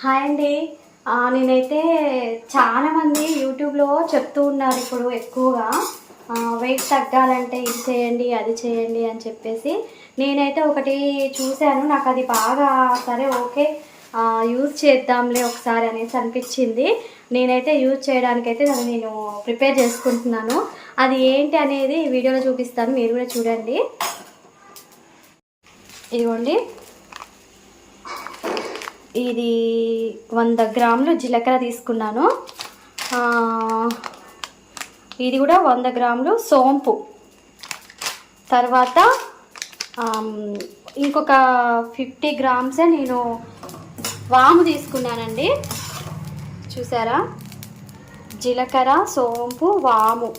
Hi అండి. నేనైతే చాలామంది యూట్యూబ్లో చెప్తూ ఉన్నారు ఇప్పుడు ఎక్కువగా వెయిట్ తగ్గాలంటే ఇది చేయండి అది చేయండి అని చెప్పేసి. నేనైతే ఒకటి చూశాను, నాకు అది బాగా సరే ఓకే యూజ్ చేద్దాంలే ఒకసారి అనేసి అనిపించింది. నేనైతే యూజ్ చేయడానికైతే నేను ప్రిపేర్ చేసుకుంటున్నాను. అది ఏంటి అనేది ఈ వీడియోలో చూపిస్తాను, మీరు కూడా చూడండి. ఇదిగోండి, ఇది 100 గ్రాములు జీలకర్ర తీసుకున్నాను. ఇది కూడా 100 గ్రాములు సోంపు. తర్వాత ఇంకొక 50 గ్రామ్సే నేను వాము తీసుకున్నానండి. చూసారా, జీలకర్ర, సోంపు, వాము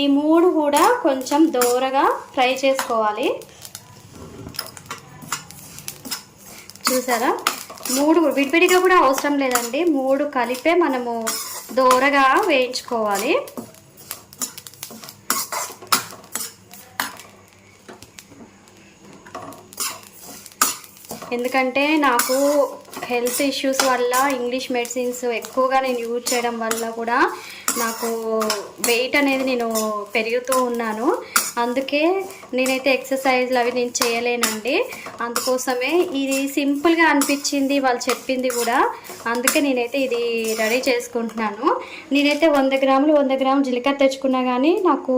ఈ మూడు కూడా కొంచెం దోరగా ఫ్రై చేసుకోవాలి. చూసారా, మూడు విడివిడిగా కూడా అవసరం లేదండి, మూడు కలిపే మనము దోరగా వేయించుకోవాలి. ఎందుకంటే నాకు హెల్త్ ఇష్యూస్ వల్ల ఇంగ్లీష్ మెడిసిన్స్ ఎక్కువగా నేను యూజ్ చేయడం వల్ల కూడా నాకు వెయిట్ అనేది నేను పెరుగుతూ ఉన్నాను. అందుకే నేనైతే ఎక్సర్సైజ్లు అవి నేను చేయలేనండి. అందుకోసమే ఇది సింపుల్గా అనిపించింది వాళ్ళు చెప్పింది కూడా, అందుకే నేనైతే ఇది రెడీ చేసుకుంటున్నాను. నేనైతే 100 గ్రాములు జీలకర్ర తెచ్చుకున్నా కానీ నాకు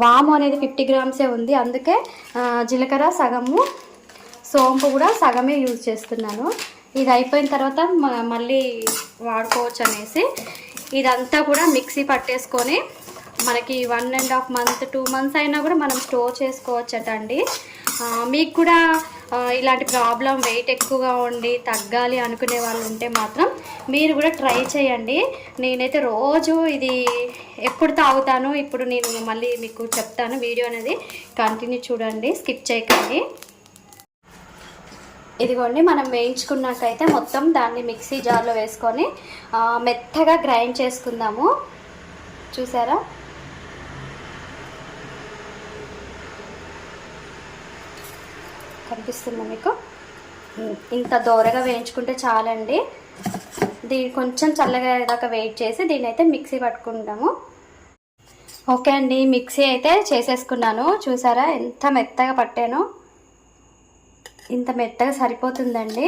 వాము అనేది 50 గ్రామ్సే ఉంది. అందుకే జీలకర్ర సగము, సోంపు కూడా సగమే యూజ్ చేస్తున్నాను. ఇది అయిపోయిన తర్వాత మళ్ళీ వాడుకోవచ్చు అనేసి ఇదంతా కూడా మిక్సీ పట్టేసుకొని మనకి 1.5 మంత్ 2 మంత్స్ అయినా కూడా మనం స్టోర్ చేసుకోవచ్చట అండి. మీకు కూడా ఇలాంటి ప్రాబ్లం వెయిట్ ఎక్కువగా ఉండి తగ్గాలి అనుకునే వాళ్ళు ఉంటే మాత్రం మీరు కూడా ట్రై చేయండి. నేనైతే రోజు ఇది ఎప్పుడు తాగుతాను ఇప్పుడు నేను మళ్ళీ మీకు చెప్తాను. వీడియో అనేది కంటిన్యూ చూడండి, స్కిప్ చేయకండి. ఇదిగోండి, మనం వేయించుకున్నాకైతే మొత్తం దాన్ని మిక్సీ జార్లో వేసుకొని మెత్తగా గ్రైండ్ చేసుకుందాము. చూసారా, కనిపిస్తుందా మీకు? ఇంత దోరగా వేయించుకుంటే చాలండి. దీన్ని కొంచెం చల్లగా దాకా వెయిట్ చేసి దీన్ని అయితే మిక్సీ పట్టుకుంటాము. ఓకే అండి, మిక్సీ అయితే చేసేసుకున్నాను. చూసారా ఎంత మెత్తగా పట్టానో, ఇంత మెత్తగా సరిపోతుందండి.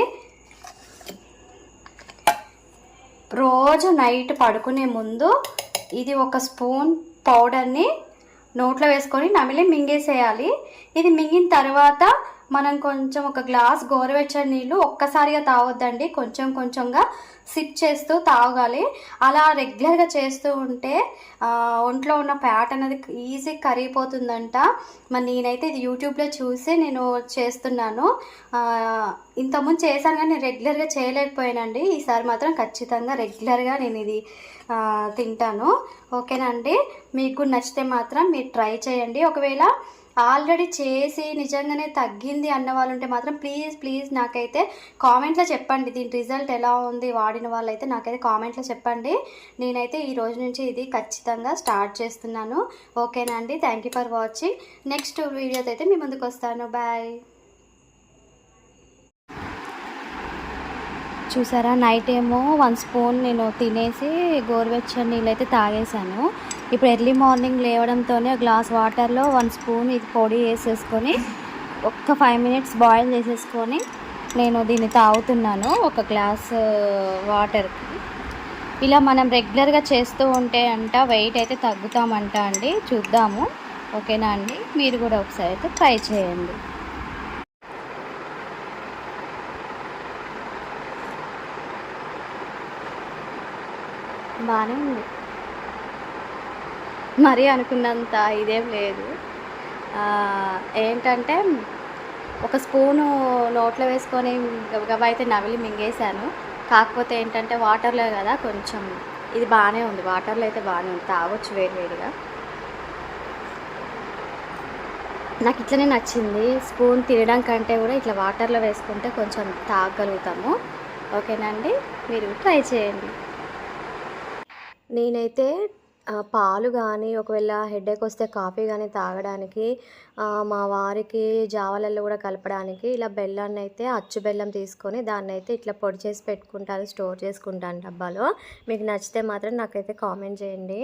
రోజు నైట్ పడుకునే ముందు ఇది 1 స్పూన్ పౌడర్ని నోట్లో వేసుకొని నమిలి మింగేసేయాలి. ఇది మింగిన తర్వాత మనం కొంచెం 1 గ్లాస్ గోరువెచ్చని నీళ్ళు ఒక్కసారిగా తాగొద్దండి, కొంచెం కొంచెంగా సిప్ చేస్తూ తాగాలి. అలా రెగ్యులర్గా చేస్తూ ఉంటే ఒంట్లో ఉన్న ఫ్యాట్ అనేది ఈజీ కరిగిపోతుందంట. మరి నేనైతే ఇది యూట్యూబ్లో చూసి నేను చేస్తున్నాను. ఇంతకుముందు చేశాను కానీ నేను రెగ్యులర్గా చేయలేకపోయానండి. ఈసారి మాత్రం ఖచ్చితంగా రెగ్యులర్గా నేను ఇది తింటాను. ఓకేనా అండి, మీకు నచ్చితే మాత్రం మీరు ట్రై చేయండి. ఒకవేళ ఆల్రెడీ చేసి నిజంగానే తగ్గింది అన్న వాళ్ళు ఉంటే మాత్రం ప్లీజ్ నాకైతే కామెంట్లో చెప్పండి. దీని రిజల్ట్ ఎలా ఉంది వాడిన వాళ్ళైతే నాకైతే కామెంట్లో చెప్పండి. నేనైతే ఈ రోజు నుంచి ఇది ఖచ్చితంగా స్టార్ట్ చేస్తున్నాను. ఓకేనా అండి, thank you for watching. Next వీడియోతో అయితే మీ ముందుకు వస్తాను. బాయ్. చూసారా, నైట్ ఏమో 1 స్పూన్ నేను తినేసి గోరువెచ్చని నీళ్ళు అయితే తాగేశాను. ఇప్పుడు ఎర్లీ మార్నింగ్ లేవడంతోనే గ్లాస్ వాటర్లో 1 స్పూన్ ఇది పొడి వేసేసుకొని ఒక్క 5 మినిట్స్ బాయిల్ చేసేసుకొని నేను దీన్ని తాగుతున్నాను 1 గ్లాస్ వాటర్కి. ఇలా మనం రెగ్యులర్గా చేస్తూ ఉంటే అంట వెయిట్ అయితే తగ్గుతామంట అండి. చూద్దాము. ఓకేనా అండి, మీరు కూడా ఒకసారి అయితే ట్రై చేయండి. బాగానే ఉంది, మరీ అనుకున్నంత ఇదేం లేదు. ఏంటంటే 1 స్పూను నోట్లో వేసుకొని గబగబా అయితే నమిలి మింగేశాను. కాకపోతే ఏంటంటే వాటర్లో కదా కొంచెం ఇది బాగానే ఉంది, వాటర్లో అయితే బాగానే ఉంది, తాగొచ్చు వేడివేడిగా. నాకు ఇట్లనే నచ్చింది. స్పూన్ తినడం కంటే కూడా ఇట్లా వాటర్లో వేసుకుంటే కొంచెం తాగగలుగుతాము. ఓకేనా అండి, మీరు ట్రై చేయండి. నేనైతే పాలు కానీ ఒకవేళ హెడేక్ వస్తే కాఫీ కానీ తాగడానికి మా వారికి జావలలో కూడా కలపడానికి ఇలా బెల్లాన్ని అయితే అచ్చు బెల్లం తీసుకొని దాన్ని అయితే ఇట్లా పొడి చేసి పెట్టుకుంటాను, స్టోర్ చేసుకుంటాను డబ్బాలో. మీకు నచ్చితే మాత్రం నాకైతే కామెంట్ చేయండి.